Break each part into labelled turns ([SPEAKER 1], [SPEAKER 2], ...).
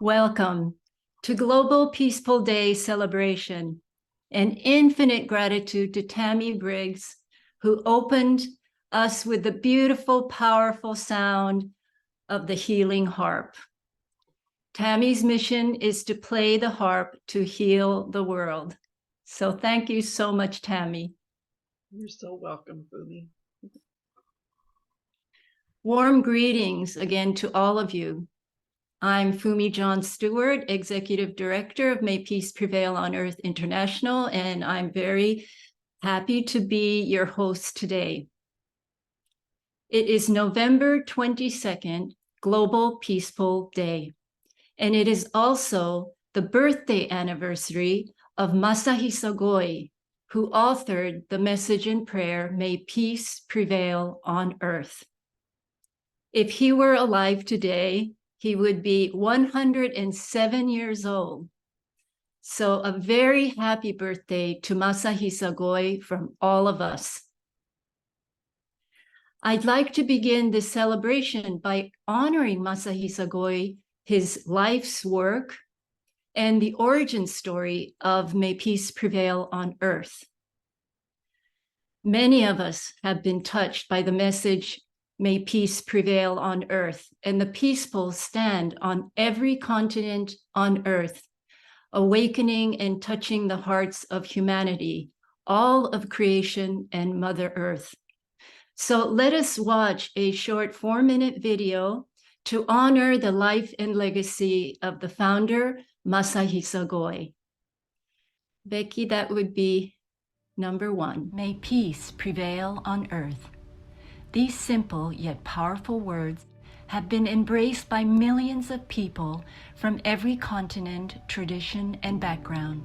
[SPEAKER 1] Welcome to Global Peaceful Day celebration, and infinite gratitude to Tami Briggs, who opened us with the beautiful, powerful sound of the healing harp. Tami's mission is to play the harp to heal the world. So thank you so much, Tami.
[SPEAKER 2] You're so welcome, Fumi.
[SPEAKER 1] Warm greetings again to all of you. I'm Fumi John Stewart, Executive Director of May Peace Prevail on Earth International, and I'm very happy to be your host today. It is November 22nd, Global Peaceful Day, and it is also the birthday anniversary of Masahisa Goi, who authored the message and prayer, May Peace Prevail on Earth. If he were alive today, he would be 107 years old. So a very happy birthday to Masahisa Goi from all of us. I'd like to begin this celebration by honoring Masahisa Goi, his life's work, and the origin story of May Peace Prevail on Earth. Many of us have been touched by the message, May peace prevail on earth, and the peaceful stand on every continent on earth, awakening and touching the hearts of humanity, all of creation and Mother Earth. So let us watch a short 4-minute video to honor the life and legacy of the founder, Masahisa Goi. Becky, that would be number 1. May peace prevail on earth. These simple yet powerful words have been embraced by millions of people from every continent, tradition, and background.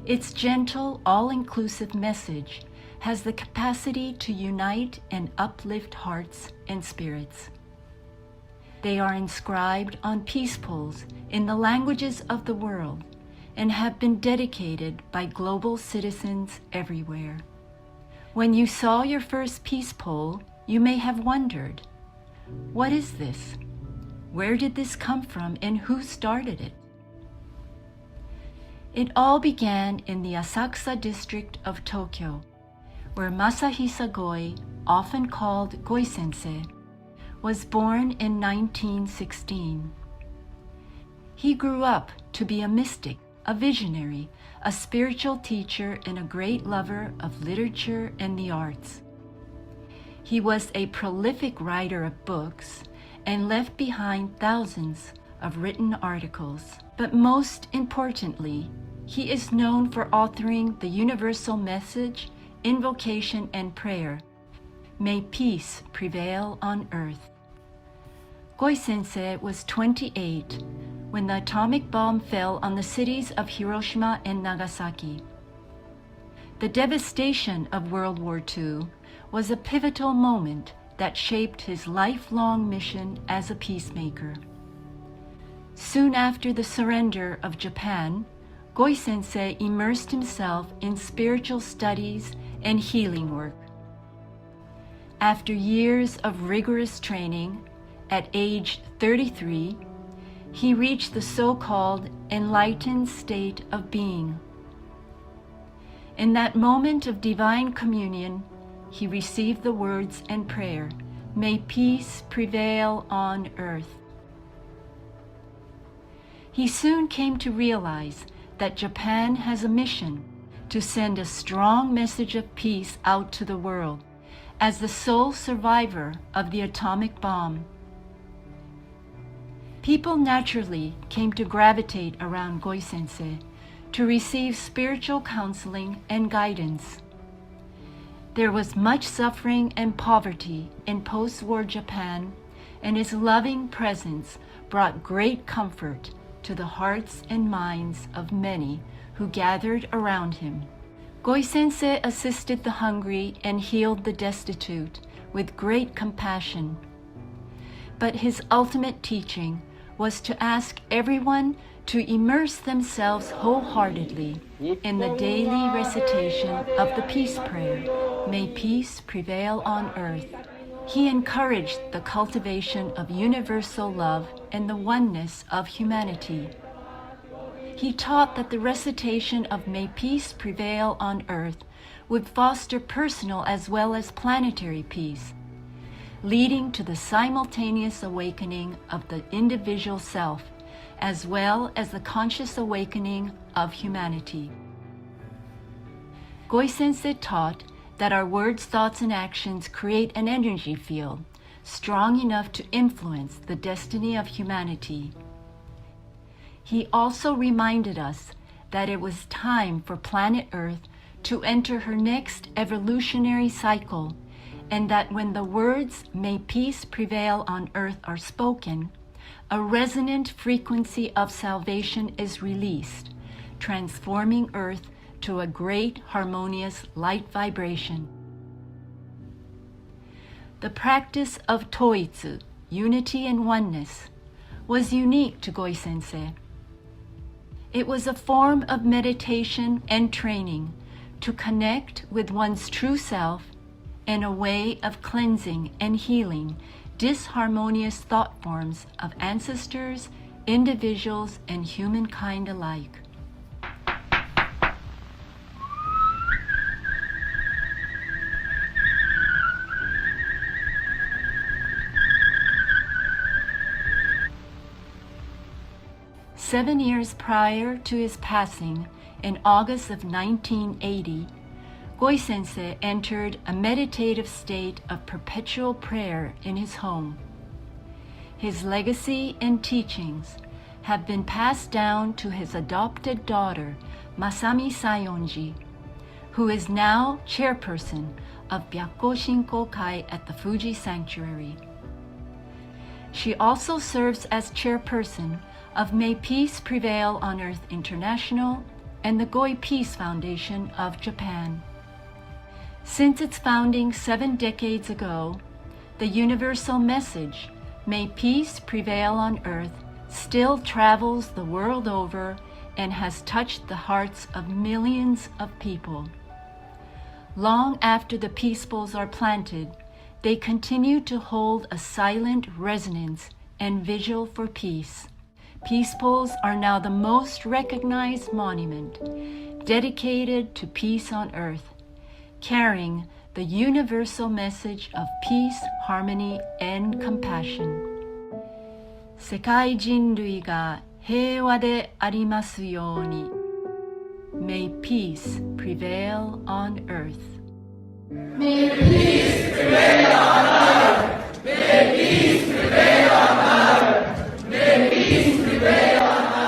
[SPEAKER 1] Its gentle, all-inclusive message has the capacity to unite and uplift hearts and spirits. They are inscribed on peace poles in the languages of the world and have been dedicated by global citizens everywhere. When you saw your first peace pole, you may have wondered, what is this? Where did this come from and who started it? It all began in the Asakusa district of Tokyo, where Masahisa Goi, often called Goi-sensei, was born in 1916. He grew up to be a mystic, a visionary, a spiritual teacher, and a great lover of literature and the arts. He was a prolific writer of books and left behind thousands of written articles. But most importantly, he is known for authoring the universal message, invocation, and prayer, May peace prevail on earth. Goi-sensei was 28 when the atomic bomb fell on the cities of Hiroshima and Nagasaki. The devastation of World War II was a pivotal moment that shaped his lifelong mission as a peacemaker. Soon after the surrender of Japan, Goi-sensei immersed himself in spiritual studies and healing work. After years of rigorous training, at age 33, he reached the so-called enlightened state of being. In that moment of divine communion, he received the words and prayer, May peace prevail on earth. He soon came to realize that Japan has a mission to send a strong message of peace out to the world as the sole survivor of the atomic bomb. People naturally came to gravitate around Goi-sensei to receive spiritual counseling and guidance. There was much suffering and poverty in post-war Japan, and his loving presence brought great comfort to the hearts and minds of many who gathered around him. Goi-sensei assisted the hungry and healed the destitute with great compassion. But his ultimate teaching was to ask everyone to immerse themselves wholeheartedly in the daily recitation of the peace prayer, May peace prevail on earth, He encouraged the cultivation of universal love and the oneness of humanity. He taught that the recitation of "May peace prevail on earth" would foster personal as well as planetary peace, leading to the simultaneous awakening of the individual self, as well as the conscious awakening of humanity. Goi-sensei taught that our words, thoughts, and actions create an energy field strong enough to influence the destiny of humanity. He also reminded us that it was time for planet Earth to enter her next evolutionary cycle, and that when the words "May peace prevail on earth" are spoken, a resonant frequency of salvation is released, transforming Earth to a great harmonious light vibration. The practice of Toitsu, unity and oneness, was unique to Goi-sensei. It was a form of meditation and training to connect with one's true self and a way of cleansing and healing disharmonious thought forms of ancestors, individuals, and humankind alike. Seven years prior to his passing, in August of 1980, Goi-sensei entered a meditative state of perpetual prayer in his home. His legacy and teachings have been passed down to his adopted daughter, Masami Sayonji, who is now chairperson of Byakko Shinko Kai at the Fuji Sanctuary. She also serves as chairperson of May Peace Prevail on Earth International and the Goi Peace Foundation of Japan. Since its founding 7 decades ago, the universal message, "May peace prevail on earth," still travels the world over and has touched the hearts of millions of people. Long after the peace bowls are planted, they continue to hold a silent resonance and vigil for peace. Peace bowls are now the most recognized monument dedicated to peace on earth, carrying the universal message of peace, harmony, and compassion. 世界人類が平和でありますように。May peace prevail on earth.
[SPEAKER 3] May peace prevail on earth. May peace prevail on earth. May peace prevail on earth.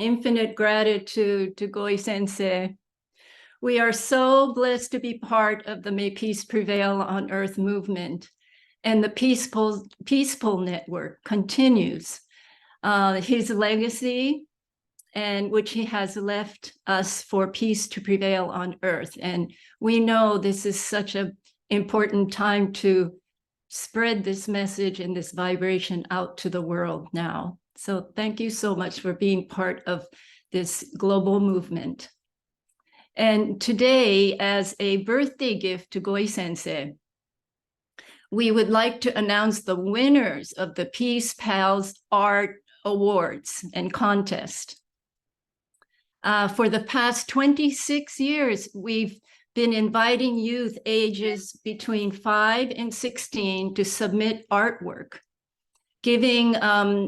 [SPEAKER 1] Infinite gratitude to Goi-sensei. We are so blessed to be part of the May Peace Prevail on Earth movement, and the Peaceful Network continues his legacy, and which he has left us for peace to prevail on earth. And we know this is such an important time to spread this message and this vibration out to the world now. So thank you so much for being part of this global movement. And today, as a birthday gift to Goi-sensei, we would like to announce the winners of the Peace Pals Art Awards and Contest. For the past 26 years, we've been inviting youth ages between 5 and 16 to submit artwork, giving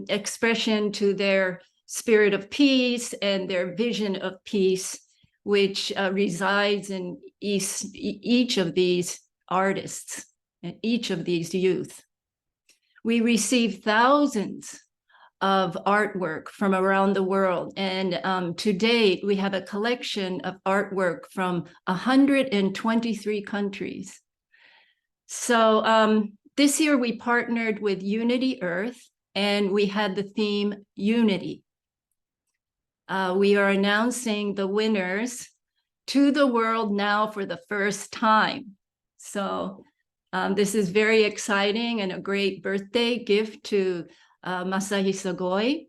[SPEAKER 1] expression to their spirit of peace and their vision of peace, which resides in each of these artists and each of these youth. We received thousands of artwork from around the world, and to date, we have a collection of artwork from 123 countries. So this year we partnered with Unity Earth, and we had the theme Unity. We are announcing the winners to the world now for the first time. So this is very exciting and a great birthday gift to Masahisa Goi.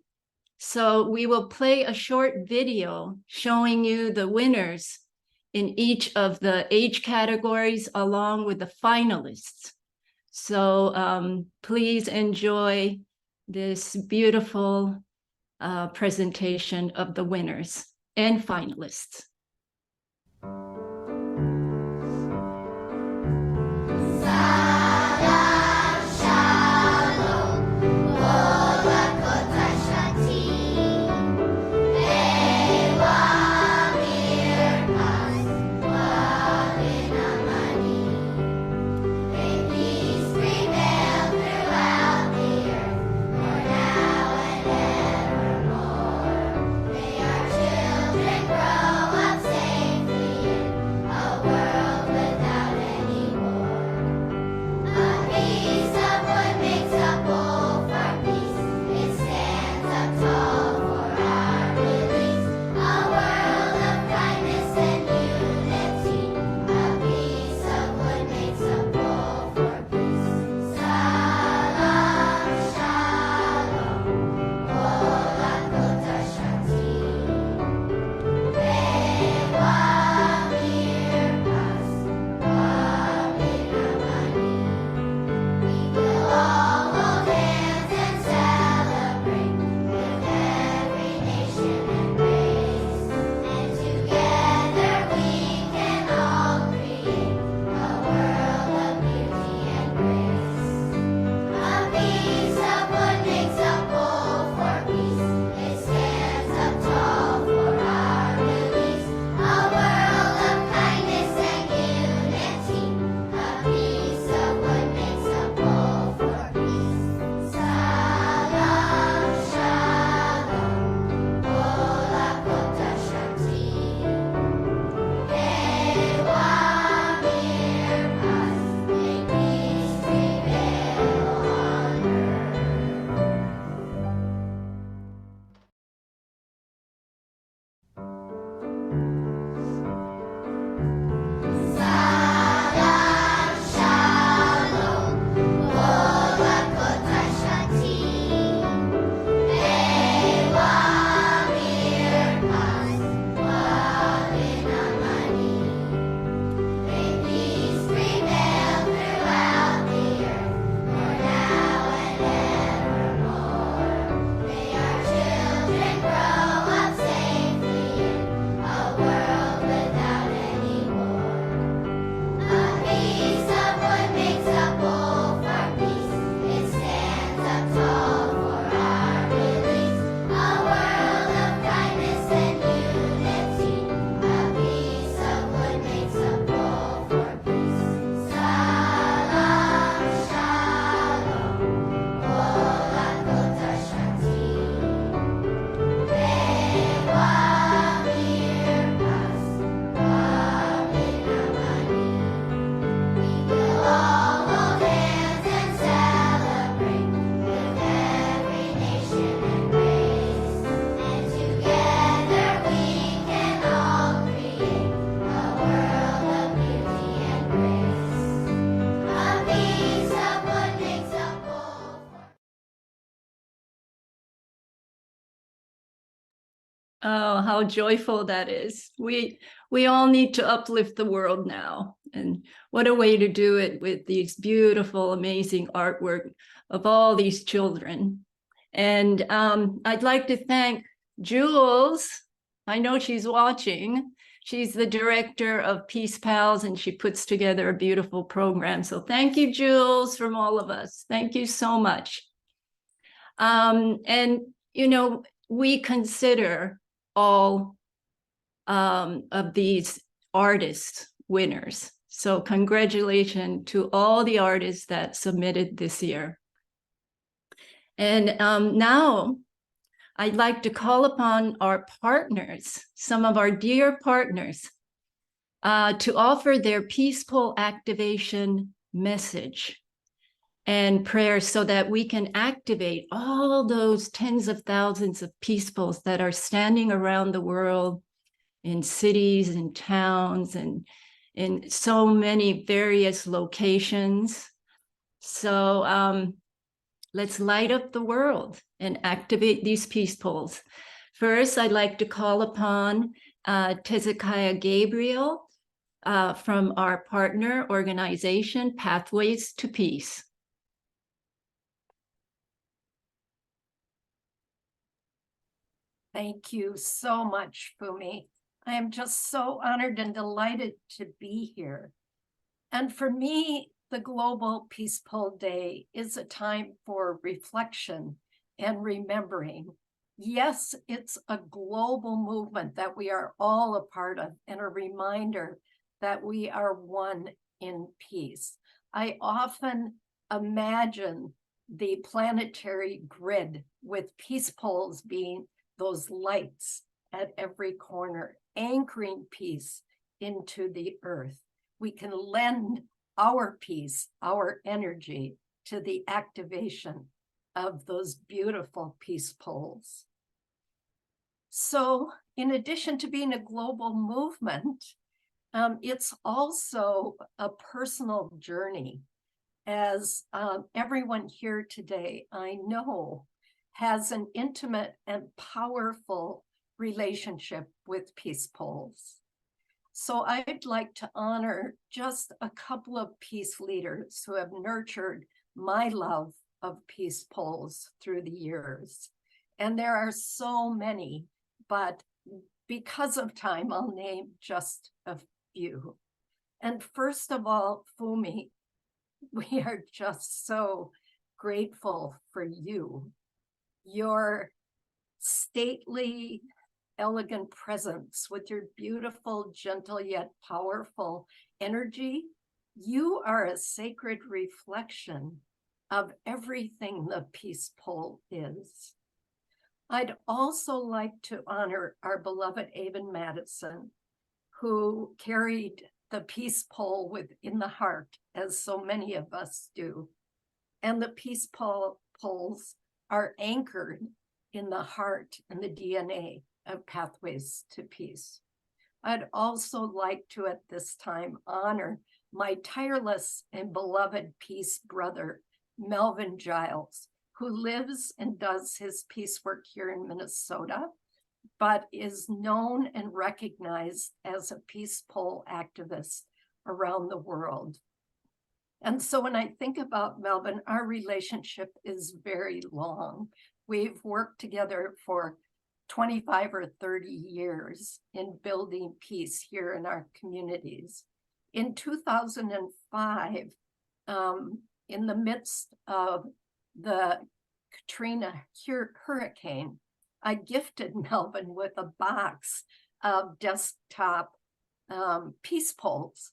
[SPEAKER 1] So we will play a short video showing you the winners in each of the age categories along with the finalists. So please enjoy this beautiful presentation of the winners and finalists. Oh, how joyful that is. We all need to uplift the world now. And what a way to do it with these beautiful, amazing artwork of all these children. And I'd like to thank Jules. I know she's watching. She's the director of Peace Pals, and she puts together a beautiful program. So thank you, Jules, from all of us. Thank you so much. And, you know, we consider all of these artists winners. So congratulations to all the artists that submitted this year. And now I'd like to call upon our partners, some of our dear partners, to offer their peaceful activation message and prayer so that we can activate all those tens of thousands of peacefuls that are standing around the world in cities and towns and in so many various locations. So Let's light up the world and activate these peace poles. First, I'd like to call upon Tezikiah Gabriel from our partner organization, Pathways to Peace.
[SPEAKER 4] Thank you so much, Fumi. I am just so honored and delighted to be here. And for me, the Global Peace Pole Day is a time for reflection and remembering. Yes, it's a global movement that we are all a part of, and a reminder that we are one in peace. I often imagine the planetary grid with peace poles being those lights at every corner, anchoring peace into the earth. We can lend our peace, our energy to the activation of those beautiful peace poles. So in addition to being a global movement, it's also a personal journey, as everyone here today, I know, has an intimate and powerful relationship with peace poles. So I'd like to honor just a couple of peace leaders who have nurtured my love of peace poles through the years. And there are so many, but because of time, I'll name just a few. And first of all, Fumi, we are just so grateful for you. Your stately, elegant presence with your beautiful, gentle, yet powerful energy. You are a sacred reflection of everything the peace pole is. I'd also like to honor our beloved Avon Madison, who carried the peace pole within the heart, as so many of us do. And the peace poles are anchored in the heart and the DNA of Pathways to Peace. I'd also like to, at this time, honor my tireless and beloved peace brother, Melvin Giles, who lives and does his peace work here in Minnesota, but is known and recognized as a peace pole activist around the world. And so when I think about Melvin, our relationship is very long. We've worked together for 25 or 30 years in building peace here in our communities. In 2005, in the midst of the Katrina hurricane, I gifted Melvin with a box of desktop peace poles.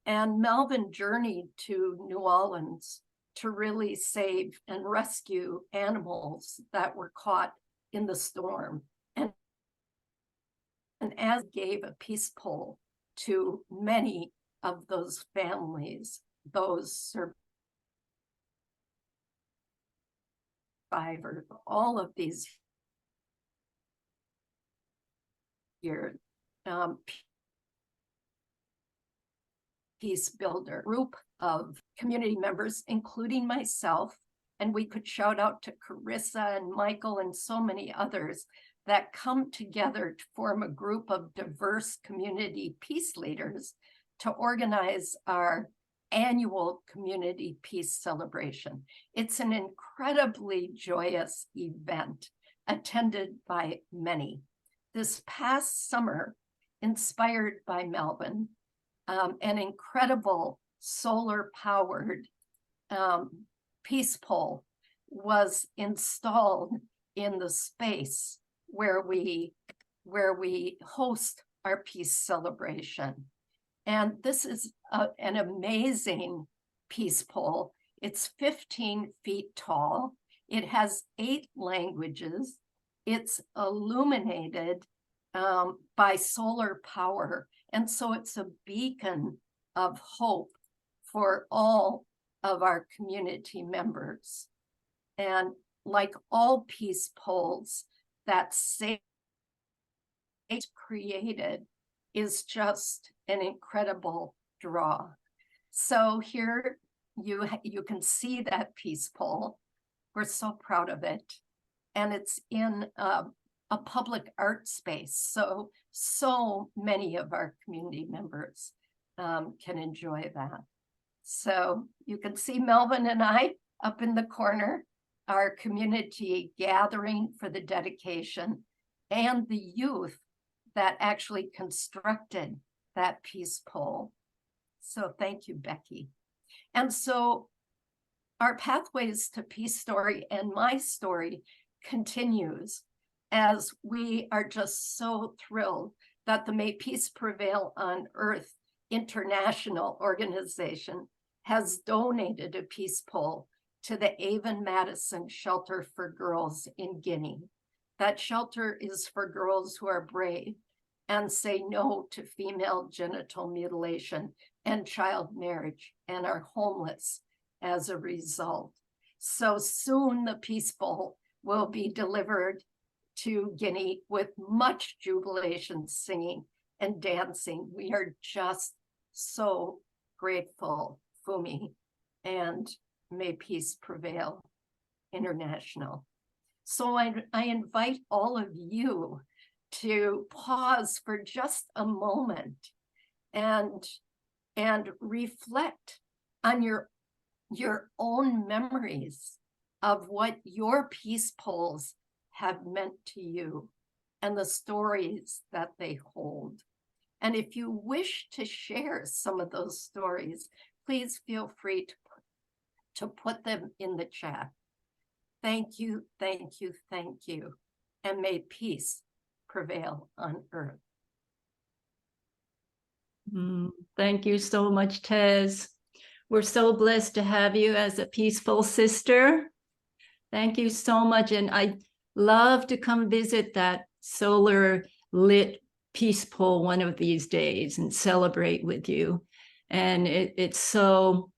[SPEAKER 4] And Melvin journeyed to New Orleans to really save and rescue animals that were caught in the storm. And as gave a peace pole to many of those families, those survivors, all of these years, peace builder group of community members, including myself, and we could shout out to Carissa and Michael and so many others that come together to form a group of diverse community peace leaders to organize our annual community peace celebration. It's an incredibly joyous event attended by many. This past summer, inspired by Melvin, an incredible solar-powered peace pole was installed in the space where we host our peace celebration. And this is an amazing peace pole. It's 15 feet tall. It has 8 languages. It's illuminated by solar power. And so it's a beacon of hope for all of our community members. And like all peace poles that SAGE created is just an incredible draw. So here you can see that peace pole. We're so proud of it. And it's in a public art space. So many of our community members can enjoy that. So you can see Melvin and I up in the corner, our community gathering for the dedication, and the youth that actually constructed that peace pole. So thank you, Becky. And so our Pathways to Peace story and my story continues, as we are just so thrilled that the May Peace Prevail on Earth International organization has donated a peace pole to the Avon Madison Shelter for Girls in Guinea. That shelter is for girls who are brave and say no to female genital mutilation and child marriage and are homeless as a result. So soon the peace pole will be delivered to Guinea with much jubilation, singing and dancing. We are just so grateful, Fumi, and May Peace Prevail International. So I invite all of you to pause for just a moment and reflect on your own memories of what your peace poles have meant to you and the stories that they hold. And if you wish to share some of those stories, please feel free to put them in the chat. Thank you, thank you, thank you. And may peace prevail on earth.
[SPEAKER 1] Thank you so much, Tez. We're so blessed to have you as a peaceful sister. Thank you so much. And I love to come visit that solar lit peace pole one of these days and celebrate with you. And it's so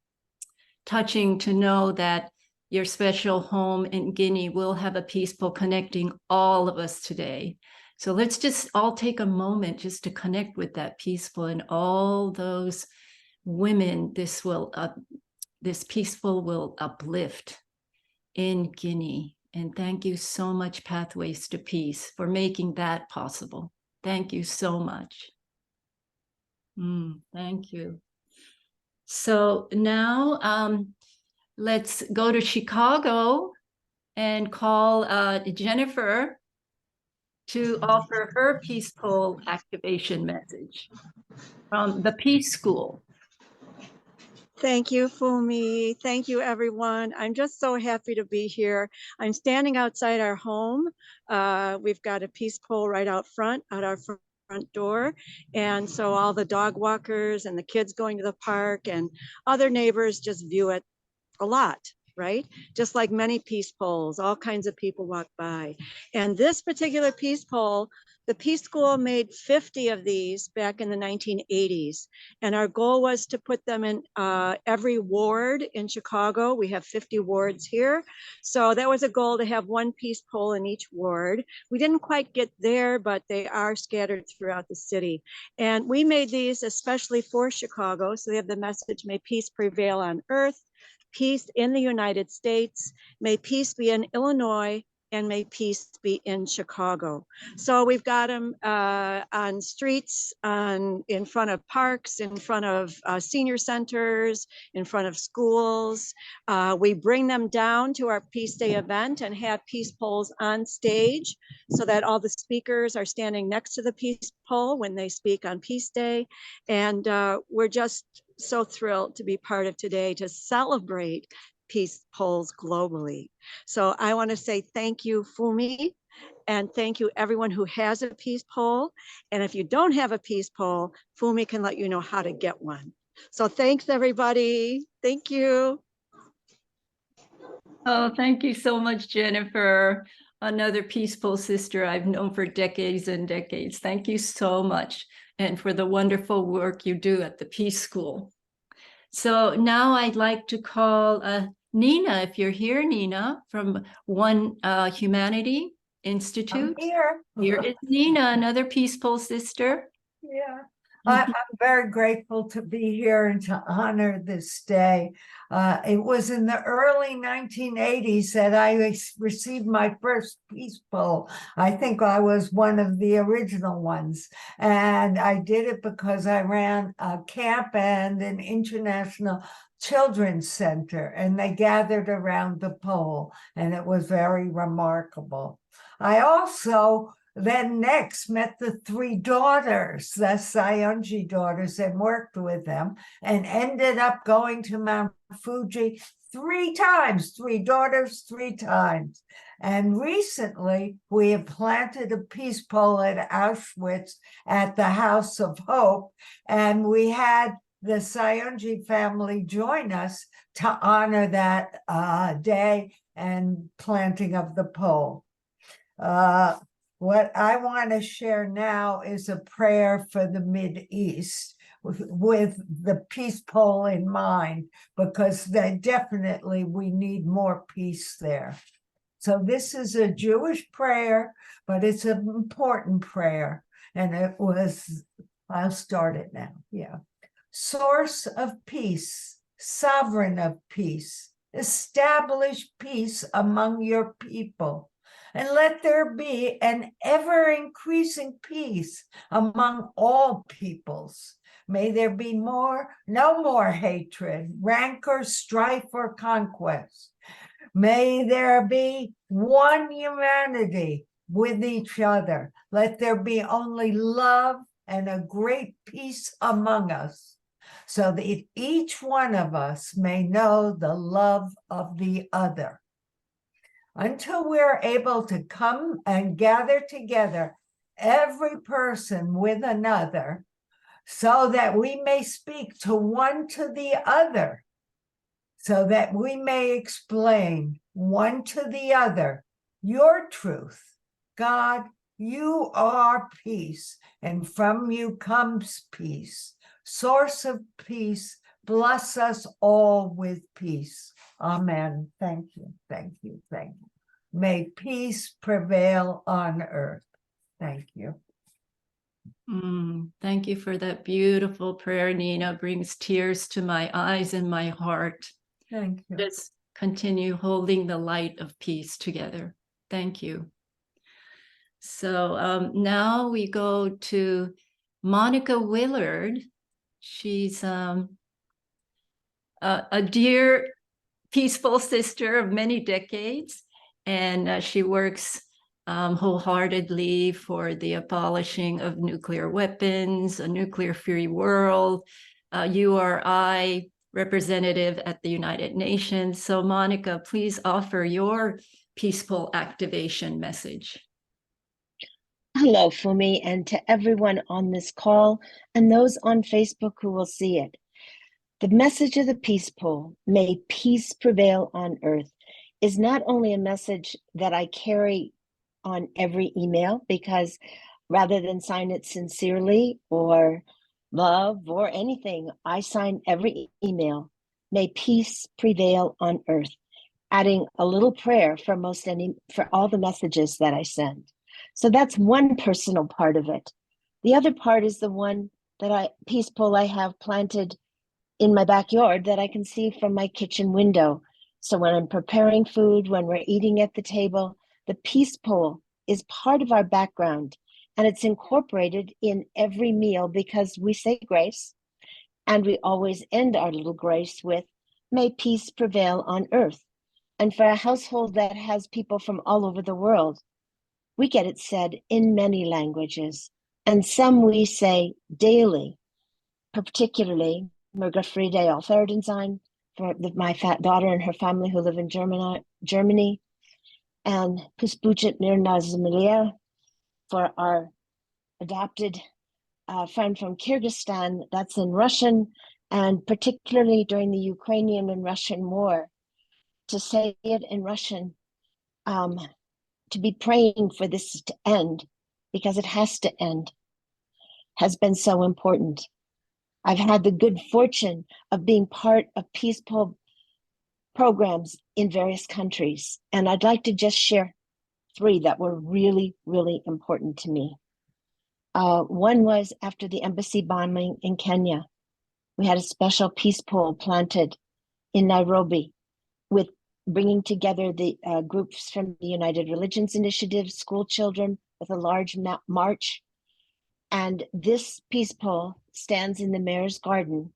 [SPEAKER 1] touching to know that your special home in Guinea will have a peace pole connecting all of us today. So let's just all take a moment just to connect with that peace pole and all those women this peace pole will uplift in Guinea. And thank you so much, Pathways to Peace, for making that possible. Thank you so much. Thank you. So now let's go to Chicago and call Jennifer to offer her peace pole activation message from the Peace School.
[SPEAKER 5] Thank you, Fumi. Thank you, everyone. I'm just so happy to be here. I'm standing outside our home. We've got a peace pole right out front, at our front door. And so all the dog walkers and the kids going to the park and other neighbors just view it a lot, right? Just like many peace poles, all kinds of people walk by. And this particular peace pole, the Peace School made 50 of these back in the 1980s. And our goal was to put them in every ward in Chicago. We have 50 wards here. So that was a goal to have one peace pole in each ward. We didn't quite get there, but they are scattered throughout the city. And we made these especially for Chicago. So they have the message, may peace prevail on earth, peace in the United States, may peace be in Illinois, and may peace be in Chicago. So we've got them on streets, in front of parks, in front of senior centers, in front of schools. We bring them down to our Peace Day event and have peace poles on stage so that all the speakers are standing next to the peace pole when they speak on Peace Day. And we're just so thrilled to be part of today to celebrate peace poles globally. So I want to say thank you, Fumi, and thank you everyone who has a peace pole. And if you don't have a peace pole, Fumi can let you know how to get one. So thanks, everybody. Thank you.
[SPEAKER 1] Oh, thank you so much, Jennifer. Another peaceful sister I've known for decades and decades. Thank you so much, and for the wonderful work you do at the Peace School. So now I'd like to call Nina, if you're here, Nina, from One Humanity Institute.
[SPEAKER 6] I'm here.
[SPEAKER 1] Here is Nina, another peaceful sister.
[SPEAKER 6] Yeah. I'm very grateful to be here and to honor this day. It was in the early 1980s that I received my first Peace Bowl. I think I was one of the original ones. And I did it because I ran a camp and an international children's center, and they gathered around the pole, and it was very remarkable. I also then next met the three daughters, the Sayonji daughters, and worked with them, and ended up going to Mount Fuji 3 times, 3 daughters, 3 times. And recently we have planted a peace pole at Auschwitz at the House of Hope, and we had the Sayonji family join us to honor that day and planting of the pole. What I want to share now is a prayer for the Mideast with the peace pole in mind, because definitely we need more peace there. So this is a Jewish prayer, but it's an important prayer. And I'll start it now. Yeah. Source of peace, sovereign of peace, establish peace among your people. And let there be an ever-increasing peace among all peoples. May there be no more hatred, rancor, strife, or conquest. May there be one humanity with each other. Let there be only love and a great peace among us, so that each one of us may know the love of the other. Until we're able to come and gather together, every person with another, so that we may speak to one to the other, so that we may explain one to the other your truth. God, you are peace, and from you comes peace. Source of peace, bless us all with peace. Amen. Thank you, thank you, thank you. May peace prevail on earth. Thank you.
[SPEAKER 1] Thank you for that beautiful prayer, Nina. Brings tears to my eyes and my heart.
[SPEAKER 6] Thank you.
[SPEAKER 1] Let's continue holding the light of peace together. Thank you. So now we go to Monica Willard. She's a dear, peaceful sister of many decades, and she works wholeheartedly for the abolishing of nuclear weapons, a nuclear-free world, URI representative at the United Nations. So Monica, please offer your peaceful activation message.
[SPEAKER 7] Hello, Fumi, and to everyone on this call and those on Facebook who will see it. The message of the peace pole, may peace prevail on earth, is not only a message that I carry on every email, because rather than sign it sincerely or love or anything, I sign every email, may peace prevail on earth, adding a little prayer for all the messages that I send. So that's one personal part of it. The other part is the one peace pole I have planted in my backyard that I can see from my kitchen window. So when I'm preparing food, when we're eating at the table, the peace pole is part of our background, and it's incorporated in every meal because we say grace, and we always end our little grace with, may peace prevail on earth. And for a household that has people from all over the world, we get it said in many languages, and some we say daily, particularly Möge Friede auf Erden sein, for my daughter and her family who live in Germany, and Pusbuchet mir Nazimilia for our adopted friend from Kyrgyzstan, that's in Russian, and particularly during the Ukrainian and Russian war, to say it in Russian, to be praying for this to end, because it has to end, has been so important. I've had the good fortune of being part of peace programs in various countries, and I'd like to just share 3 that were really, really important to me. One was after the embassy bombing in Kenya. We had a special peace pole planted in Nairobi with bringing together the groups from the United Religions Initiative, school children with a large march. And this peace pole stands in the mayor's garden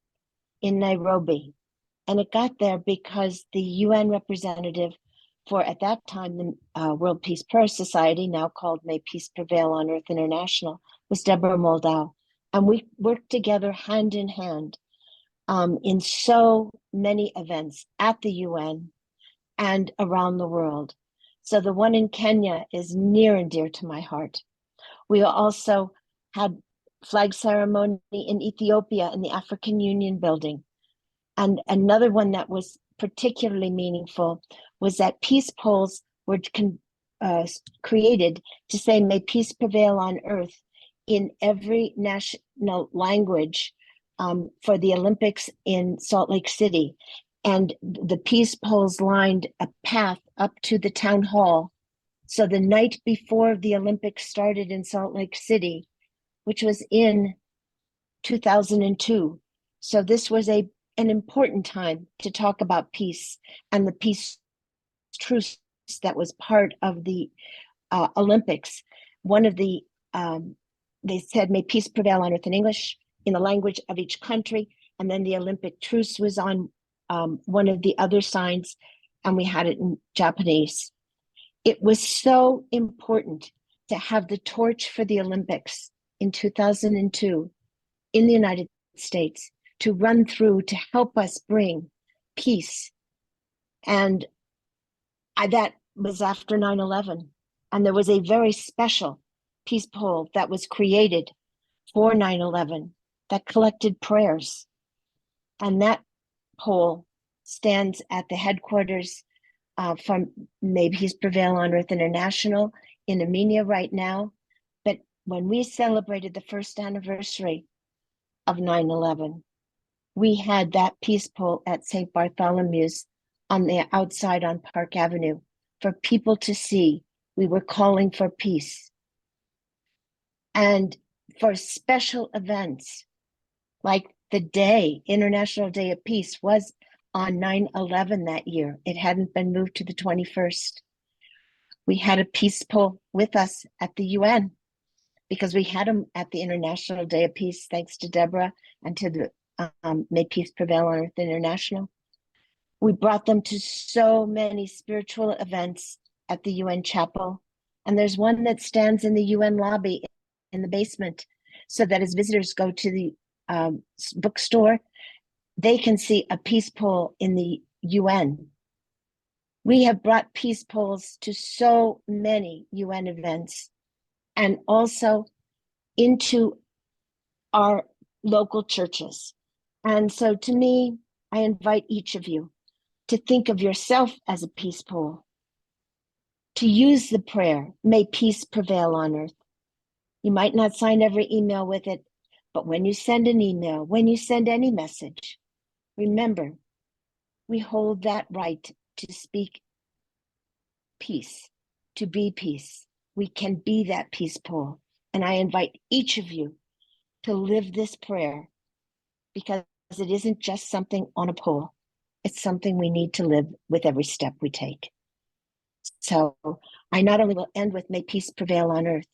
[SPEAKER 7] in Nairobi. And it got there because the UN representative for, at that time, the World Peace Prayer Society, now called May Peace Prevail on Earth International, was Deborah Moldau. And we worked together hand in hand in so many events at the UN and around the world. So the one in Kenya is near and dear to my heart. We also had flag ceremony in Ethiopia in the African Union building. And another one that was particularly meaningful was that peace poles were created to say, may peace prevail on earth in every national language for the Olympics in Salt Lake City. And the peace poles lined a path up to the town hall. So the night before the Olympics started in Salt Lake City, which was in 2002. So this was an important time to talk about peace and the peace truce that was part of the Olympics. One of the, they said, may peace prevail on earth in English, in the language of each country. And then the Olympic truce was on one of the other signs, and we had it in Japanese. It was so important to have the torch for the Olympics in 2002 in the United States to run through to help us bring peace. And that was after 9/11. And there was a very special peace pole that was created for 9/11 that collected prayers. And that pole stands at the headquarters from May Peace Prevail on Earth International in Armenia right now. But when we celebrated the first anniversary of 9/11, we had that peace pole at St. Bartholomew's on the outside on Park Avenue for people to see. We were calling for peace. And for special events, like the day, International Day of Peace, was on 9/11 that year. It hadn't been moved to the 21st. We had a peace pole with us at the UN because we had them at the International Day of Peace, thanks to Deborah and to the May Peace Prevail on Earth International. We brought them to so many spiritual events at the UN chapel. And there's one that stands in the UN lobby in the basement, so that as visitors go to the bookstore, they can see a peace pole in the UN. We have brought peace poles to so many UN events and also into our local churches. And so to me, I invite each of you to think of yourself as a peace pole, to use the prayer, may peace prevail on earth. You might not sign every email with it, but when you send an email, when you send any message, remember, we hold that right to speak peace, to be peace. We can be that peace pole. And I invite each of you to live this prayer, because it isn't just something on a pole. It's something we need to live with every step we take. So I not only will end with may peace prevail on earth.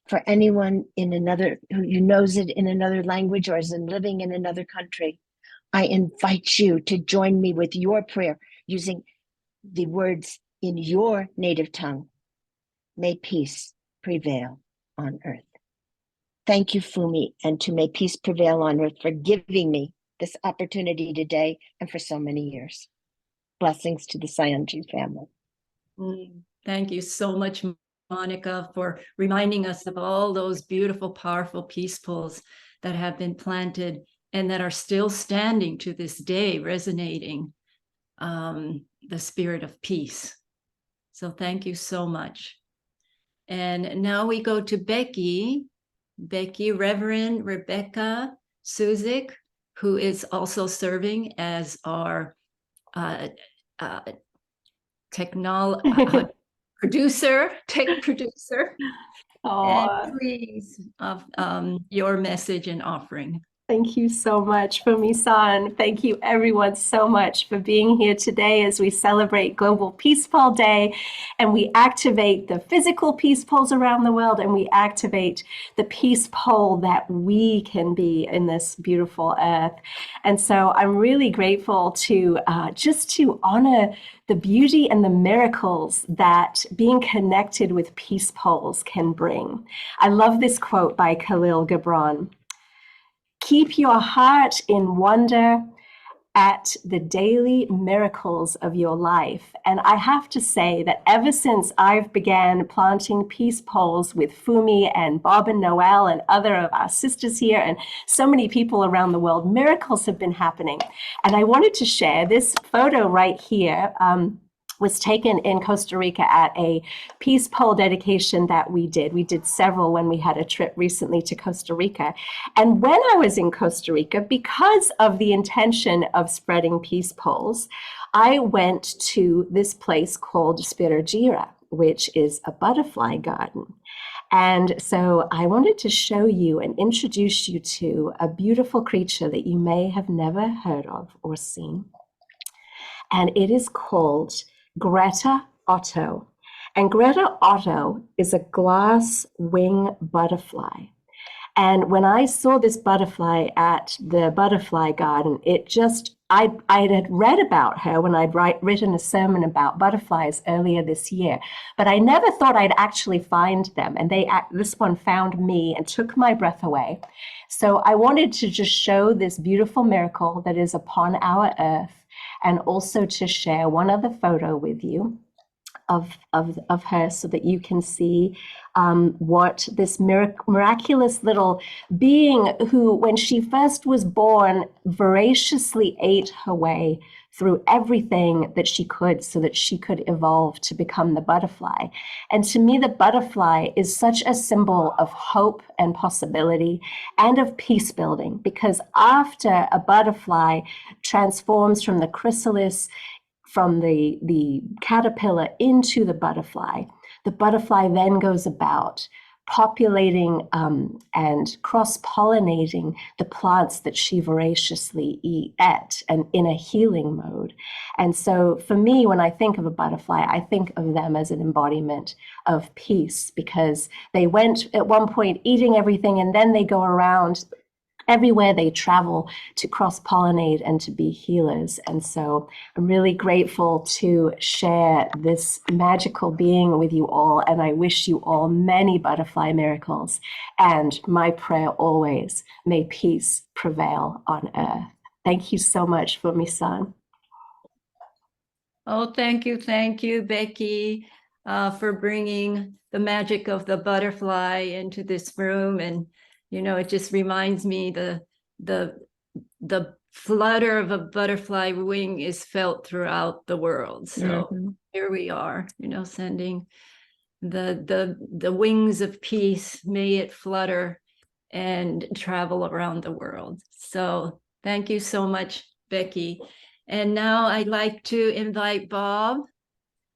[SPEAKER 7] For anyone in another who knows it in another language or is living in another country, I invite you to join me with your prayer using the words in your native tongue. May peace prevail on earth. Thank you, Fumi, and to May Peace Prevail on Earth for giving me this opportunity today and for so many years. Blessings to the Sayonji family.
[SPEAKER 1] Thank you so much, Monica, for reminding us of all those beautiful, powerful peace poles that have been planted and that are still standing to this day, resonating the spirit of peace. So thank you so much. And now we go to Becky, Reverend Rebecca Suzik, who is also serving as our
[SPEAKER 4] producer, tech producer.
[SPEAKER 8] Oh,
[SPEAKER 4] And please, your message and offering.
[SPEAKER 8] thank you so much, Fumi-san. Thank you everyone so much for being here today as we celebrate Global Peace Pole Day and we activate the physical peace poles around the world and we activate the peace pole that we can be in this beautiful earth. And so I'm really grateful to just to honor the beauty and the miracles that being connected with peace poles can bring. I love this quote by Khalil Gibran. Keep your heart in wonder at the daily miracles of your life. And I have to say that ever since I've began planting peace poles with Fumi and Bob and Noel and other of our sisters here and so many people around the world, miracles have been happening. And I wanted to share this photo right here. Was taken in Costa Rica at a peace pole dedication that we did. We did several when we had a trip recently to Costa Rica. And when I was in Costa Rica, because of the intention of spreading peace poles, I went to this place called Spiragira, which is a butterfly garden. And so I wanted to show you and introduce you to a beautiful creature that you may have never heard of or seen. And it is called Greta Otto. And Greta Otto is a glass wing butterfly. And when I saw this butterfly at the butterfly garden, it just, I had read about her when I'd written a sermon about butterflies earlier this year, but I never thought I'd actually find them. And this one found me and took my breath away. So I wanted to just show this beautiful miracle that is upon our earth, and also to share one other photo with you of her so that you can see what this miraculous little being who, when she first was born, voraciously ate her way through everything that she could so that she could evolve to become the butterfly. And to me, the butterfly is such a symbol of hope and possibility and of peace building, because after a butterfly transforms from the chrysalis, from the caterpillar into the butterfly then goes about populating and cross-pollinating the plants that she voraciously ate and in a healing mode. And so for me, when I think of a butterfly, I think of them as an embodiment of peace, because they went at one point eating everything and then they go around everywhere they travel to cross-pollinate and to be healers. And so I'm really grateful to share this magical being with you all, and I wish you all many butterfly miracles. And my prayer always, may peace prevail on earth. Thank you so much, Fumi-san.
[SPEAKER 4] Oh, thank you, Becky, for bringing the magic of the butterfly into this room. And you know, it just reminds me the flutter of a butterfly wing is felt throughout the world. So here we are, you know, sending the wings of peace. May it flutter and travel around the world. So thank you so much, Becky. And now I'd like to invite Bob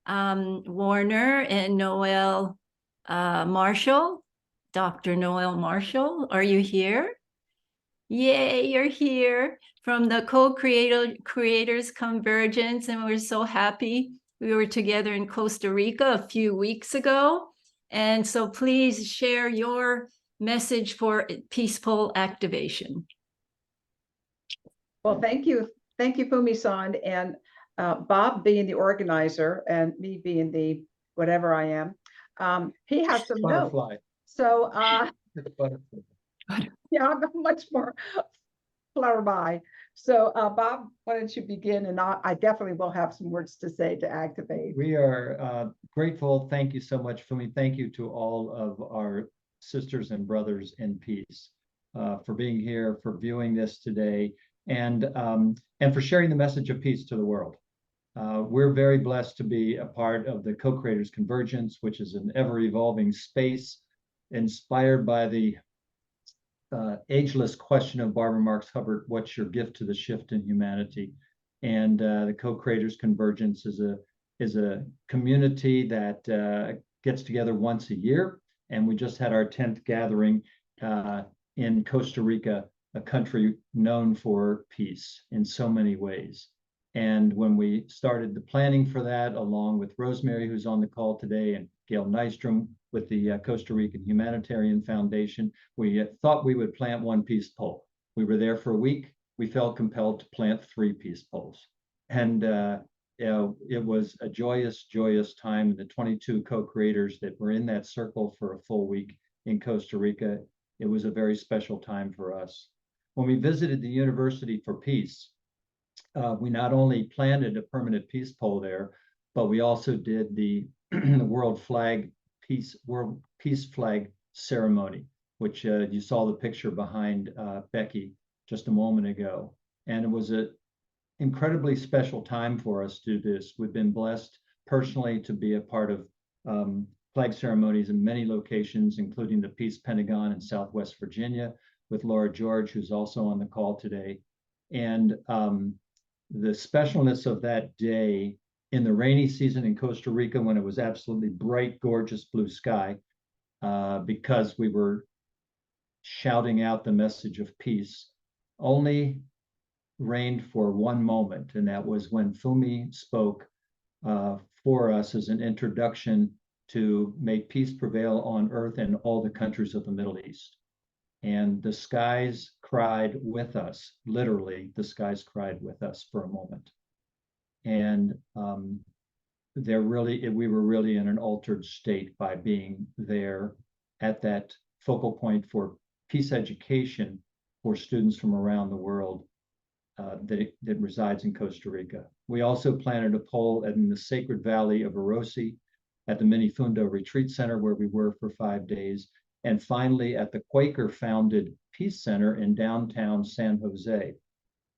[SPEAKER 4] Warner and Noel Marshall. Dr. Noel Marshall, are you here? Yay, you're here from the co-creators Convergence, and we're so happy. We were together in Costa Rica a few weeks ago, and so please share your message for peaceful activation.
[SPEAKER 2] Well, thank you, Fumi-san, and Bob being the organizer and me being the whatever I am. He has some
[SPEAKER 9] Butterfly.
[SPEAKER 2] notes. So, yeah, I'm much more flutterby. So, Bob, why don't you begin? And I definitely will have some words to say to activate.
[SPEAKER 9] We are grateful. Thank you so much, Fumi. Thank you to all of our sisters and brothers in peace for being here, for viewing this today, and for sharing the message of peace to the world. We're very blessed to be a part of the co-creators Convergence, which is an ever-evolving space inspired by the ageless question of Barbara Marx Hubbard, what's your gift to the shift in humanity? And the co-creators Convergence is is a community that gets together once a year. And we just had our 10th gathering in Costa Rica, a country known for peace in so many ways. And when we started the planning for that, along with Rosemary, who's on the call today, and Gail Nystrom with the Costa Rican Humanitarian Foundation, we thought we would plant one peace pole. We were there for a week. We felt compelled to plant 3 peace poles. And it was a joyous, joyous time. The 22 co-creators that were in that circle for a full week in Costa Rica, it was a very special time for us. When we visited the University for Peace, we not only planted a permanent peace pole there, but we also did the World Peace Flag ceremony, which you saw the picture behind Becky just a moment ago. And it was an incredibly special time for us to do this. We've been blessed personally to be a part of flag ceremonies in many locations, including the Peace Pentagon in Southwest Virginia with Laura George, who's also on the call today. And the specialness of that day in the rainy season in Costa Rica, when it was absolutely bright, gorgeous blue sky, because we were shouting out the message of peace, only reigned for one moment, and that was when Fumi spoke for us as an introduction to make peace prevail on earth in all the countries of the Middle East. And the skies cried with us, literally, the skies cried with us for a moment. And we were really in an altered state by being there at that focal point for peace education for students from around the world that resides in Costa Rica. We also planted a pole in the sacred valley of Orosi at the Minifundo Retreat Center, where we were for 5 days. And finally, at the Quaker-founded Peace Center in downtown San Jose.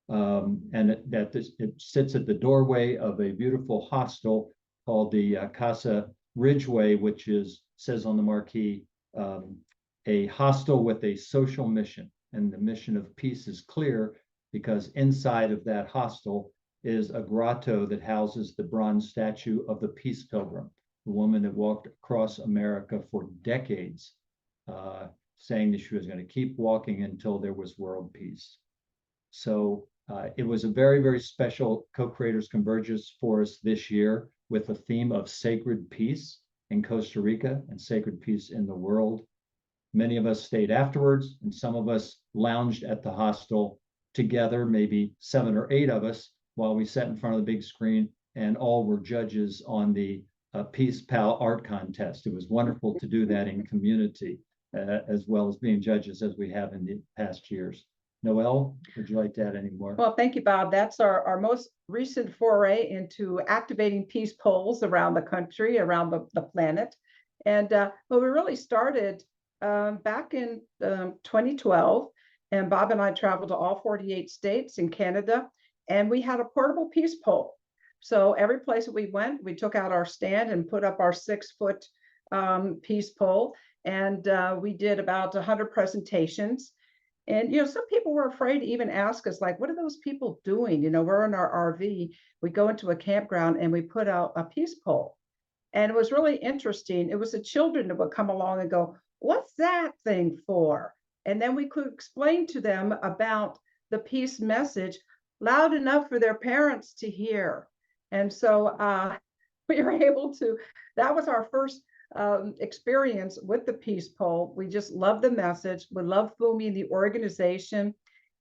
[SPEAKER 9] And it sits at the doorway of a beautiful hostel called the Casa Ridgeway, which says on the marquee, a hostel with a social mission. And the mission of peace is clear because inside of that hostel is a grotto that houses the bronze statue of the Peace Pilgrim, the woman that walked across America for decades, saying that she was going to keep walking until there was world peace. So it was a very, very special co-creators Convergence for us this year with the theme of sacred peace in Costa Rica and sacred peace in the world. Many of us stayed afterwards, and some of us lounged at the hostel together, maybe 7 or 8 of us, while we sat in front of the big screen, and all were judges on the Peace Pal art contest. It was wonderful to do that in community, as well as being judges as we have in the past years. Noel, would you like to add any more?
[SPEAKER 2] Well, thank you, Bob. That's our most recent foray into activating peace poles around the country, around the planet. And we really started back in 2012, and Bob and I traveled to all 48 states in Canada, and we had a portable peace pole. So every place that we went, we took out our stand and put up our 6-foot peace pole. And we did about 100 presentations. And, some people were afraid to even ask us, like, what are those people doing? We're in our RV, we go into a campground and we put out a peace pole. And it was really interesting. It was the children that would come along and go, what's that thing for? And then we could explain to them about the peace message loud enough for their parents to hear. And so we were able to, that was our first experience with the peace pole. We just love the message. We love Fumi and the organization.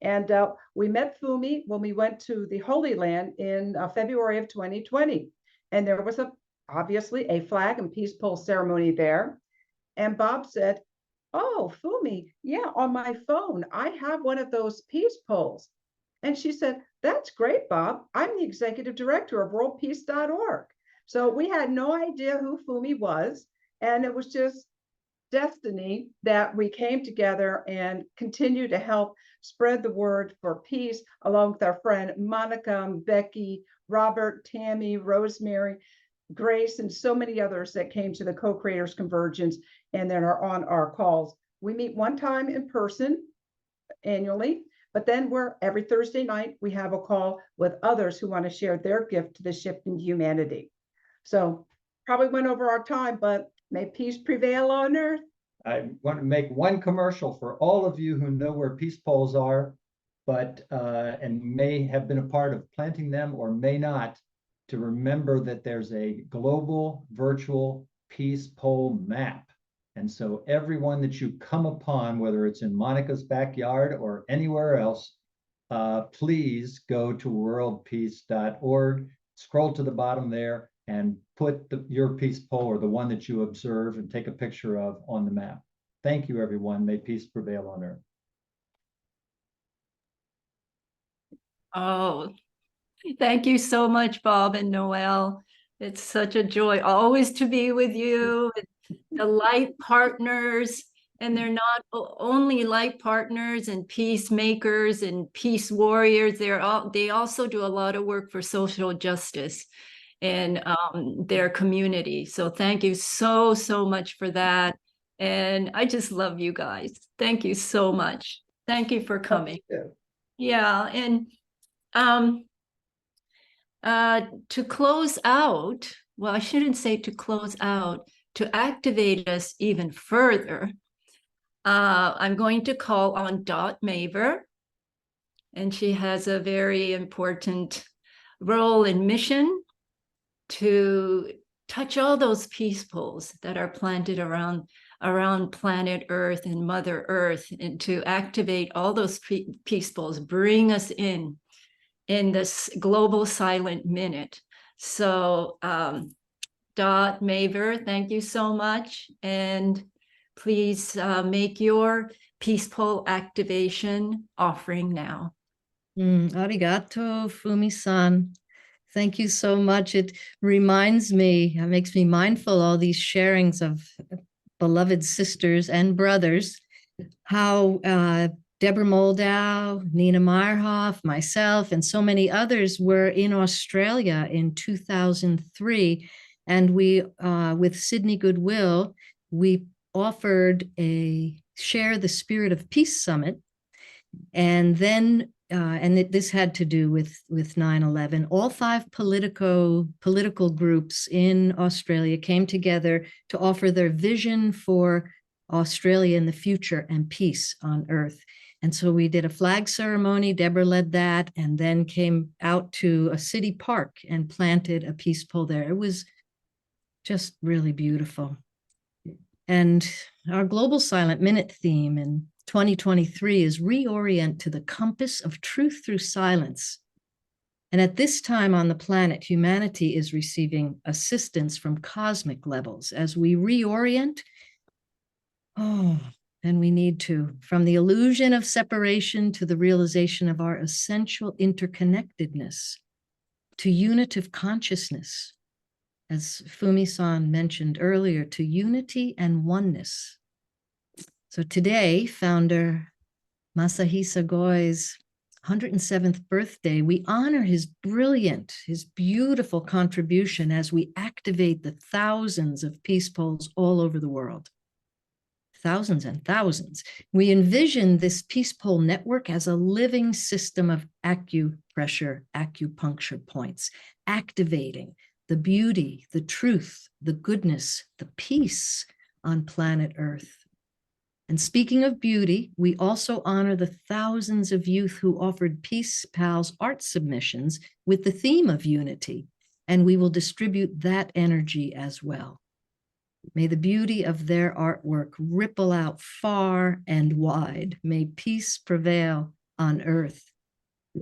[SPEAKER 2] And we met Fumi when we went to the Holy Land in February of 2020. And there was obviously a flag and peace pole ceremony there. And Bob said, oh, Fumi, yeah, on my phone, I have one of those peace poles. And she said, that's great, Bob. I'm the executive director of worldpeace.org. So we had no idea who Fumi was. And it was just destiny that we came together and continue to help spread the word for peace, along with our friend Monica, Becky, Robert, Tami, Rosemary, Grace, and so many others that came to the co-creators Convergence and then are on our calls. We meet one time in person annually, but then every Thursday night, we have a call with others who want to share their gift to the shift in humanity. So probably went over our time, but may peace prevail on earth.
[SPEAKER 9] I want to make one commercial for all of you who know where peace poles are, but and may have been a part of planting them or may not, to remember that there's a global virtual peace pole map. And so everyone that you come upon, whether it's in Monica's backyard or anywhere else, please go to worldpeace.org, scroll to the bottom there, and put your peace pole or the one that you observe and take a picture of on the map. Thank you, everyone. May peace prevail on earth.
[SPEAKER 1] Oh, thank you so much, Bob and Noel. It's such a joy always to be with you, the light partners. And they're not only light partners and peacemakers and peace warriors. They also do a lot of work for social justice in their community. So thank you so much for that. And I just love you guys. Thank you so much. Thank you for coming. Yeah, and to close out, well, I shouldn't say to close out, to activate us even further, I'm going to call on Dot Maver, and she has a very important role and mission to touch all those peace poles that are planted around planet Earth and Mother Earth, and to activate all those peace poles, bring us in this global silent minute. So Dot Maver, thank you so much. And please make your peace pole activation offering now.
[SPEAKER 10] Arigato, Fumi-san. Thank you so much. It reminds me, it makes me mindful, all these sharings of beloved sisters and brothers, how Deborah Moldau, Nina Meyerhof, myself, and so many others were in Australia in 2003. And we, with Sydney Goodwill, we offered a Share the Spirit of Peace Summit. And then, this had to do with 9/11. All 5 political groups in Australia came together to offer their vision for Australia in the future and peace on earth. And so we did a flag ceremony. Deborah led that, and then came out to a city park and planted a peace pole there. It was just really beautiful. And our Global Silent Minute theme in 2023 is Reorient to the Compass of Truth Through Silence. And at this time on the planet, humanity is receiving assistance from cosmic levels as we reorient. And we need to, from the illusion of separation to the realization of our essential interconnectedness, to unitive consciousness, as Fumi-san mentioned earlier, to unity and oneness. So today, founder Masahisa Goi's 107th birthday, we honor his beautiful contribution as we activate the thousands of peace poles all over the world. Thousands and thousands. We envision this peace pole network as a living system of acupuncture points, activating the beauty, the truth, the goodness, the peace on planet Earth. And speaking of beauty, we also honor the thousands of youth who offered Peace Pals art submissions with the theme of unity, and we will distribute that energy as well. May the beauty of their artwork ripple out far and wide. May peace prevail on earth.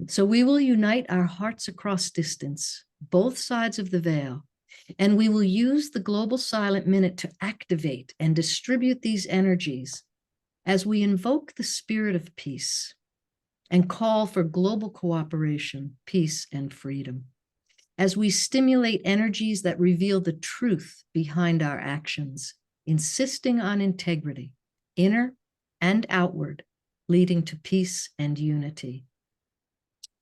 [SPEAKER 10] So we will unite our hearts across distance, both sides of the veil, and we will use the Global Silent Minute to activate and distribute these energies as we invoke the spirit of peace and call for global cooperation, peace, and freedom. As we stimulate energies that reveal the truth behind our actions, insisting on integrity, inner and outward, leading to peace and unity.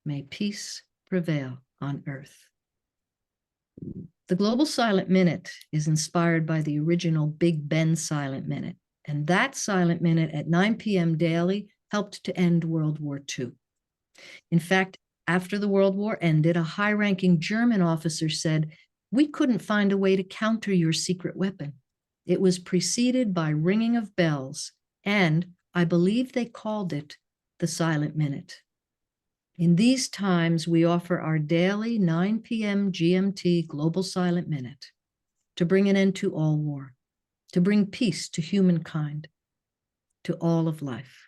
[SPEAKER 10] May peace prevail on earth. The Global Silent Minute is inspired by the original Big Ben Silent Minute, and that silent minute at 9 p.m. daily helped to end World War II. In fact, after the World War ended, a high-ranking German officer said, We couldn't find a way to counter your secret weapon. It was preceded by ringing of bells, and I believe they called it the Silent Minute. In these times, we offer our daily 9 p.m. GMT Global Silent Minute to bring an end to all war, to bring peace to humankind, to all of life.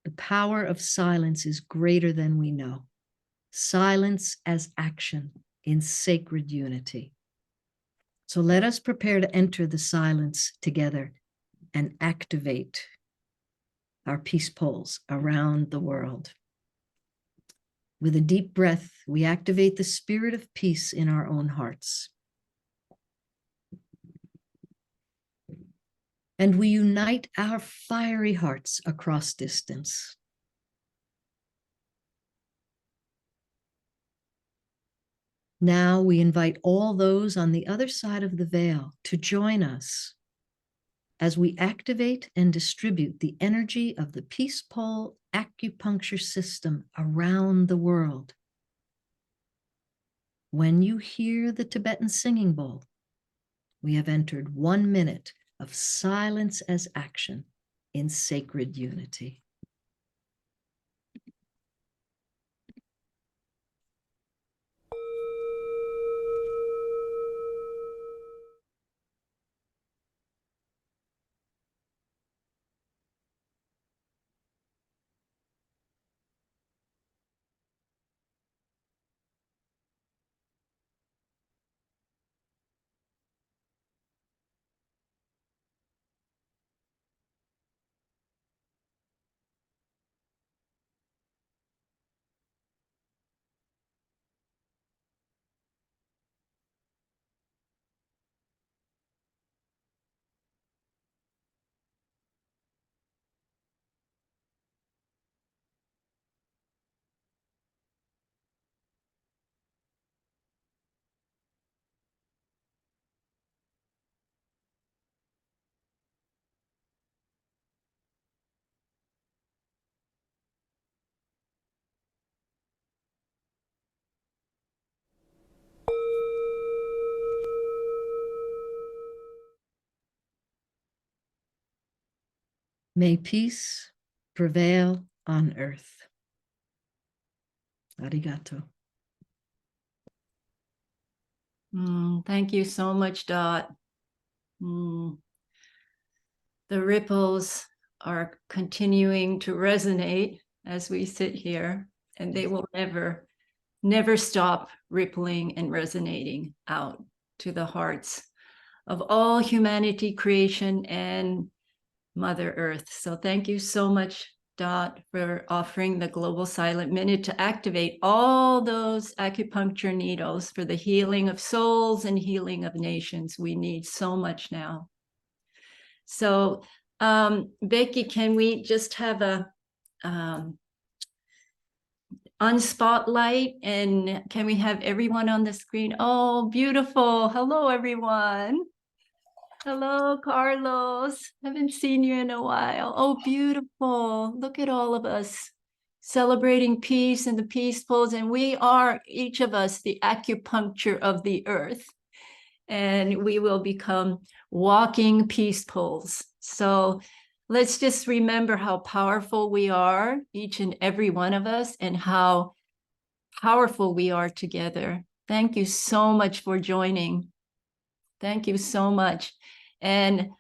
[SPEAKER 10] The power of silence is greater than we know. Silence as action in sacred unity. So let us prepare to enter the silence together and activate our peace poles around the world. With a deep breath, we activate the spirit of peace in our own hearts. And we unite our fiery hearts across distance. Now we invite all those on the other side of the veil to join us as we activate and distribute the energy of the peace pole acupuncture system around the world. When you hear the Tibetan singing bowl, we have entered 1 minute of silence as action in sacred unity. May peace prevail on earth. Arigato.
[SPEAKER 1] Thank you so much, Dot. The ripples are continuing to resonate as we sit here, and they will never stop rippling and resonating out to the hearts of all humanity, creation, and Mother Earth. So thank you so much, Dot, for offering the Global Silent Minute to activate all those acupuncture needles for the healing of souls and healing of nations. We need so much now. So, Becky, can we just have a on spotlight, and can we have everyone on the screen? Oh, beautiful. Hello, everyone. Hello, Carlos. Haven't seen you in a while. Oh, beautiful. Look at all of us celebrating peace and the peace poles. And we are, each of us, the acupuncture of the earth. And we will become walking peace poles. So let's just remember how powerful we are, each and every one of us, and how powerful we are together. Thank you so much for joining. Thank you so much. And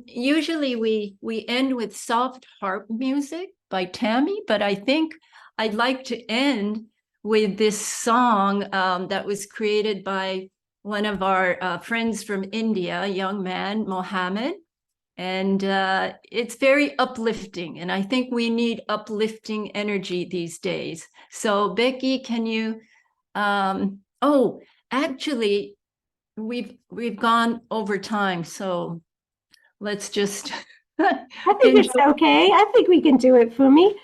[SPEAKER 1] usually we end with soft harp music by Tami, but I think I'd like to end with this song that was created by one of our friends from India, a young man, Mohammed. And it's very uplifting. And I think we need uplifting energy these days. So Becky, can you, oh, actually, we've gone over time, so let's just
[SPEAKER 8] I think it's okay. I think we can do it, Fumi.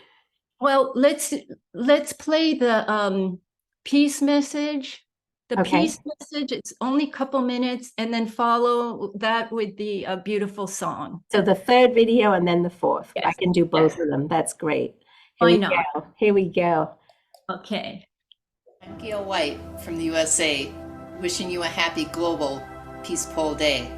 [SPEAKER 1] Well, let's play the peace message. The
[SPEAKER 8] Okay.
[SPEAKER 1] peace message, it's only a couple minutes, and then follow that with the beautiful song.
[SPEAKER 8] So the third video and then the fourth.
[SPEAKER 1] Yes.
[SPEAKER 8] I can do both
[SPEAKER 1] Yes.
[SPEAKER 8] of them. That's great.
[SPEAKER 1] Why not?
[SPEAKER 8] Here we go.
[SPEAKER 1] Okay.
[SPEAKER 11] I'm Gail White from the USA. wishing you a happy global Peace Pole Day.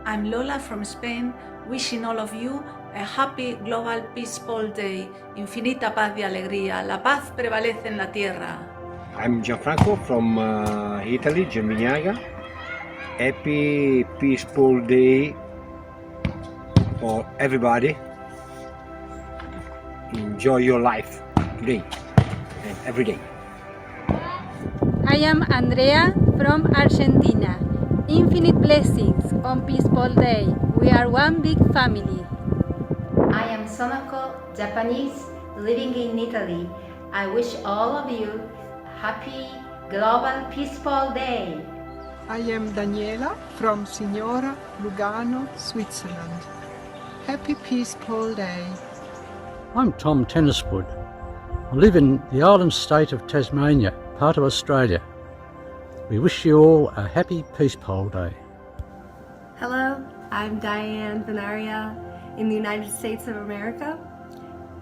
[SPEAKER 12] I'm Lola from Spain, wishing all of you a happy global Peace Pole Day. Infinita paz y alegría. La paz prevalece en la tierra.
[SPEAKER 13] I'm Gianfranco from Italy, Geminiaga. Happy Peace Pole Day for everybody. Enjoy your life today and every day.
[SPEAKER 14] I am Andrea from Argentina. Infinite blessings on Peace Pole Day. We are one big family.
[SPEAKER 15] I am Sonoko, Japanese, living in Italy. I wish all of you happy Global Peace Pole Day.
[SPEAKER 16] I am Daniela from Signora, Lugano, Switzerland. Happy Peace Pole Day.
[SPEAKER 17] I'm Tom Tenniswood. I live in the island state of Tasmania, part of Australia. We wish you all a happy Peace Pole Day.
[SPEAKER 18] Hello, I'm Diane Venaria in the United States of America.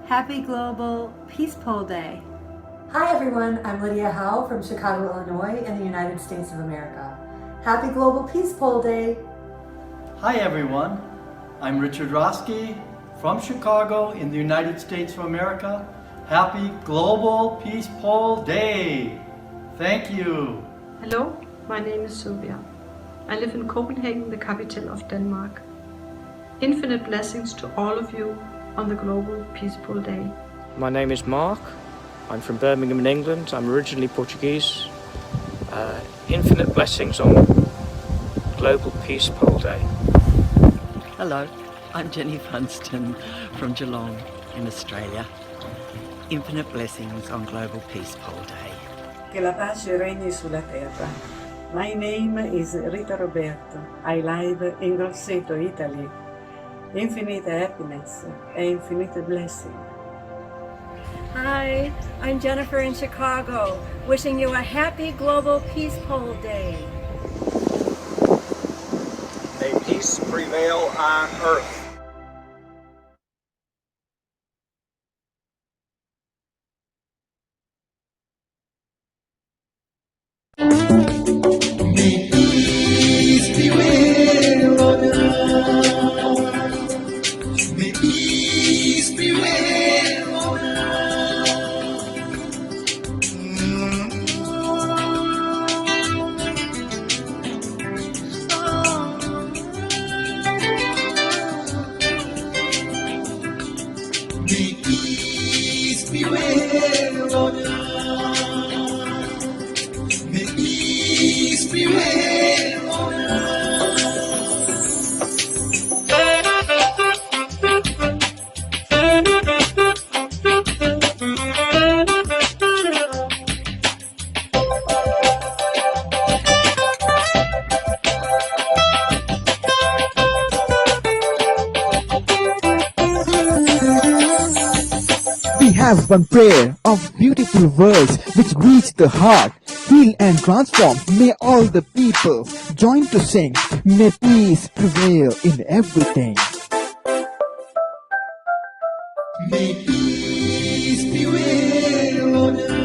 [SPEAKER 18] Happy Global Peace Pole Day.
[SPEAKER 19] Hi everyone, I'm Lydia Howe from Chicago, Illinois in the United States of America. Happy Global Peace Pole Day.
[SPEAKER 20] Hi everyone, I'm Richard Roski from Chicago in the United States of America. Happy Global Peace Pole Day. Thank you.
[SPEAKER 21] Hello, my name is Sylvia. I live in Copenhagen, the capital of Denmark. Infinite blessings to all of you on the Global Peace Pole Day.
[SPEAKER 22] My name is Mark. I'm from Birmingham in England. I'm originally Portuguese. Infinite blessings on Global Peace Pole Day.
[SPEAKER 23] Hello, I'm Jenny Funston from Geelong in Australia. Infinite blessings on Global Peace Pole Day.
[SPEAKER 24] Che la pace regni sulla terra. My name is Rita Roberto. I live in Grosseto, Italy. Infinite happiness and infinite blessing.
[SPEAKER 25] Hi, I'm Jennifer in Chicago, wishing you a happy Global Peace Pole Day.
[SPEAKER 26] May peace prevail on earth.
[SPEAKER 3] May peace prevail on earth. May peace prevail on May peace prevail on earth. May peace prevail on
[SPEAKER 27] We have one prayer of beautiful words which reach the heart, heal and transform. May all the people join to sing. May peace prevail in everything.
[SPEAKER 3] May peace prevail on earth.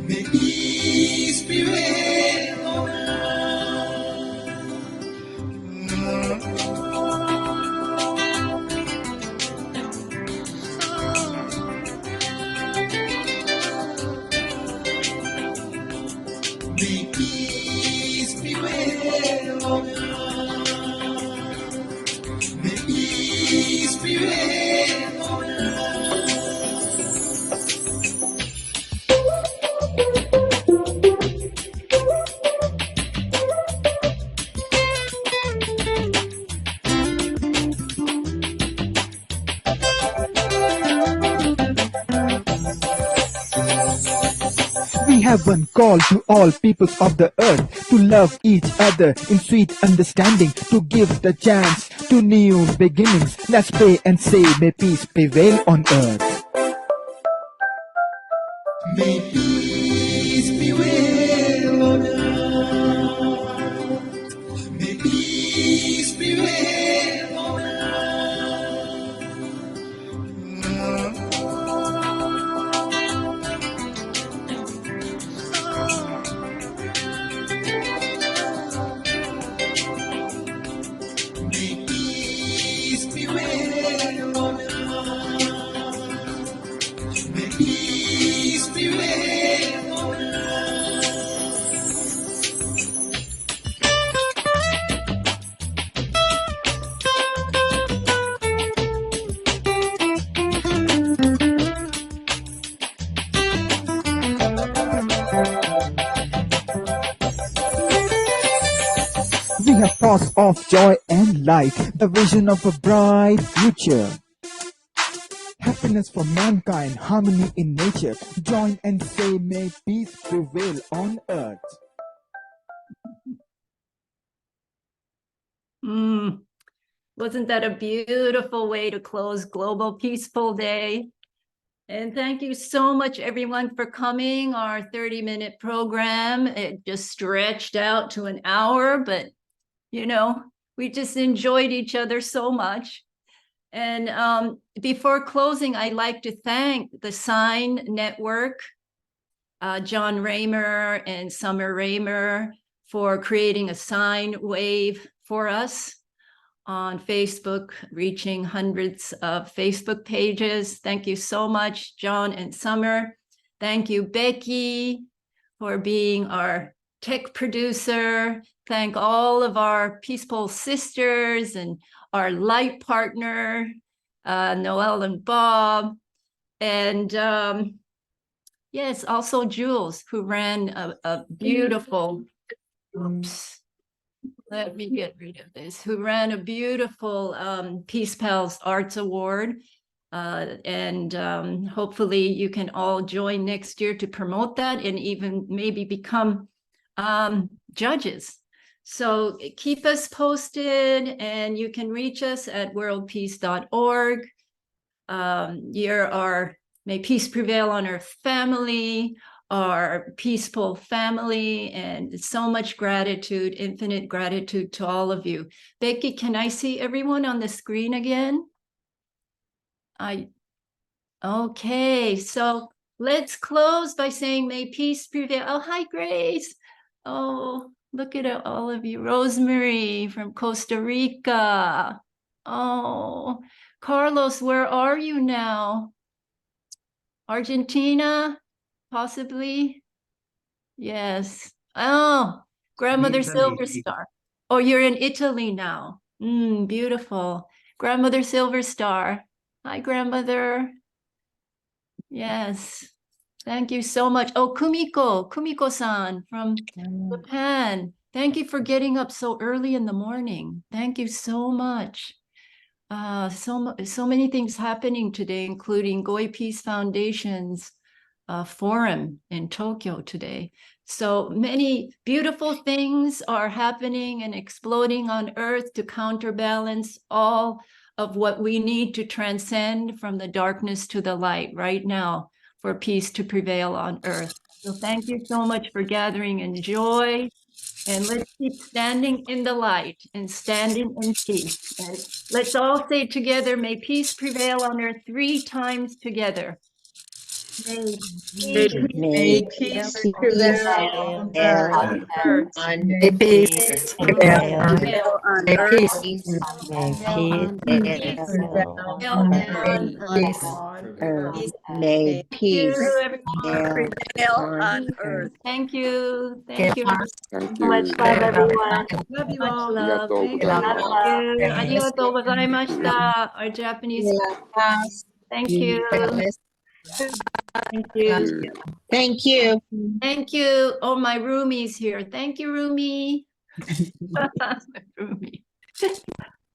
[SPEAKER 3] May peace prevail on May peace prevail on earth. May peace prevail on
[SPEAKER 27] We have one call to all peoples of the earth to love each other in sweet understanding, to give the chance to new beginnings. Let's pray and say, may peace prevail on earth.
[SPEAKER 3] May peace prevail on earth. May peace prevail on earth.
[SPEAKER 27] We have thoughts of joy and light, the vision of a bright future. Happiness for mankind, harmony in nature. Join and say, may peace prevail on earth.
[SPEAKER 1] Wasn't that a beautiful way to close Global Peaceful Day? And thank you so much, everyone, for coming. Our 30-minute program, it just stretched out to an hour, but, you know, we just enjoyed each other so much. And before closing, I'd like to thank the Sign Network, John Raymer and Summer Raymer, for creating a sine wave for us on Facebook, reaching hundreds of Facebook pages. Thank you so much, John and Summer. Thank you, Becky, for being our tech producer. Thank all of our Peaceful sisters and our light partner, Noel and Bob. And yes, also Jules, who ran a beautiful, oops, let me get rid of this, who ran a beautiful Peace Pals Arts Award. And hopefully you can all join next year to promote that and even maybe become judges. So keep us posted, and you can reach us at worldpeace.org. You're our May Peace Prevail on Earth family, our peaceful family, and so much gratitude, infinite gratitude to all of you. Becky, can I see everyone on the screen again? Okay, so let's close by saying, may peace prevail. Oh, hi, Grace. Oh, look at all of you. Rosemary from Costa Rica. Oh, Carlos, where are you now? Argentina, possibly? Yes. Oh, Grandmother Silver Star. Oh, you're in Italy now. Beautiful. Grandmother Silver Star. Hi, Grandmother. Yes. Thank you so much. Oh, Kumiko-san from Japan. Thank you for getting up so early in the morning. Thank you so much. So many things happening today, including Goi Peace Foundation's forum in Tokyo today. So many beautiful things are happening and exploding on Earth to counterbalance all of what we need to transcend from the darkness to the light right now for peace to prevail on Earth. So thank you so much for gathering in joy, and let's keep standing in the light and standing in peace. And let's all say together, may peace prevail on Earth 3 times together. May
[SPEAKER 3] peace prevail on earth.
[SPEAKER 2] May peace prevail on earth.
[SPEAKER 1] May peace prevail on earth. Thank you. Thank you.
[SPEAKER 8] Much love, everyone.
[SPEAKER 1] Love you all. Love. Thank you. Arigatou gozaimashita. Our Japanese. Thank you. Thank you.
[SPEAKER 2] Thank you.
[SPEAKER 1] Thank you. Oh, my roomie's here. Thank you, roomie. Roomie.